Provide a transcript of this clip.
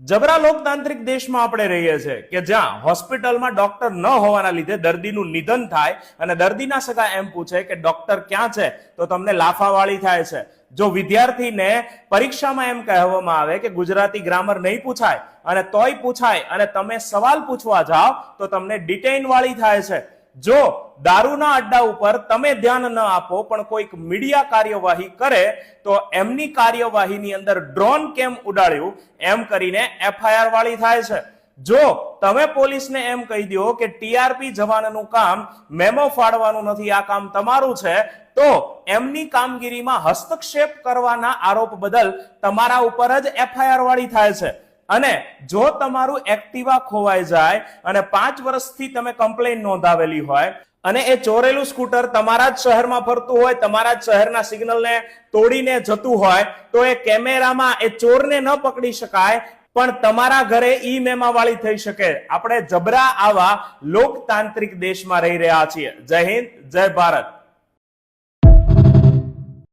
જબરા લોકતાંત્રિક દેશમાં આપણે રહીએ છીએ કે જ્યાં હોસ્પિટલમાં ડોક્ટર ન હોવાના લીધે દર્દીનું નિધન થાય અને દર્દીના સગા એમ પૂછે કે ડોક્ટર ક્યાં છે તો તમને લાફાવાળી થાય છે। જો વિદ્યાર્થીને પરીક્ષામાં એમ કહેવામાં આવે કે ગુજરાતી ગ્રામર નહીં પૂછાય અને તોય પૂછાય અને તમે સવાલ પૂછવા જાઓ તો તમને ડિટેઇન વાળી થાય છે। જો દારૂના અડ્ડા ઉપર તમે ધ્યાન ન આપો પણ કોઈક મીડિયા કાર્યવાહી કરે તો એમની કાર્યવાહીની અંદર ડ્રોન કેમ ઉડાડ્યું એમ કરીને એફઆઈઆર વાળી થાય છે। જો તમે પોલીસને એમ કહી દો કે ટીઆરપી જવાનનું કામ મેમો ફાડવાનું નથી, આ કામ તમારું છે, તો એમની કામગીરીમાં હસ્તક્ષેપ કરવાના આરોપ બદલ તમારા ઉપર જ એફઆઈઆર વાળી થાય છે। અને જો તમારું એક્ટિવા ખોવાઈ જાય અને 5 વર્ષથી તમે કમ્પ્લેન નોંધાવેલી હોય અને એ ચોરેલું સ્કૂટર તમારા જ શહેરમાં ફરતું હોય, તમારા જ શહેરના સિગ્નલને તોડીને જતું હોય તો એ કેમેરામાં એ ચોરને ન પકડી શકાય પણ તમારા ઘરે ઈ મેમા વાળી થઈ શકે। આપણે જબરા આવા લોકતાંત્રિક દેશમાં રહી રહ્યા છીએ। જય હિન્દ, જય ભારત।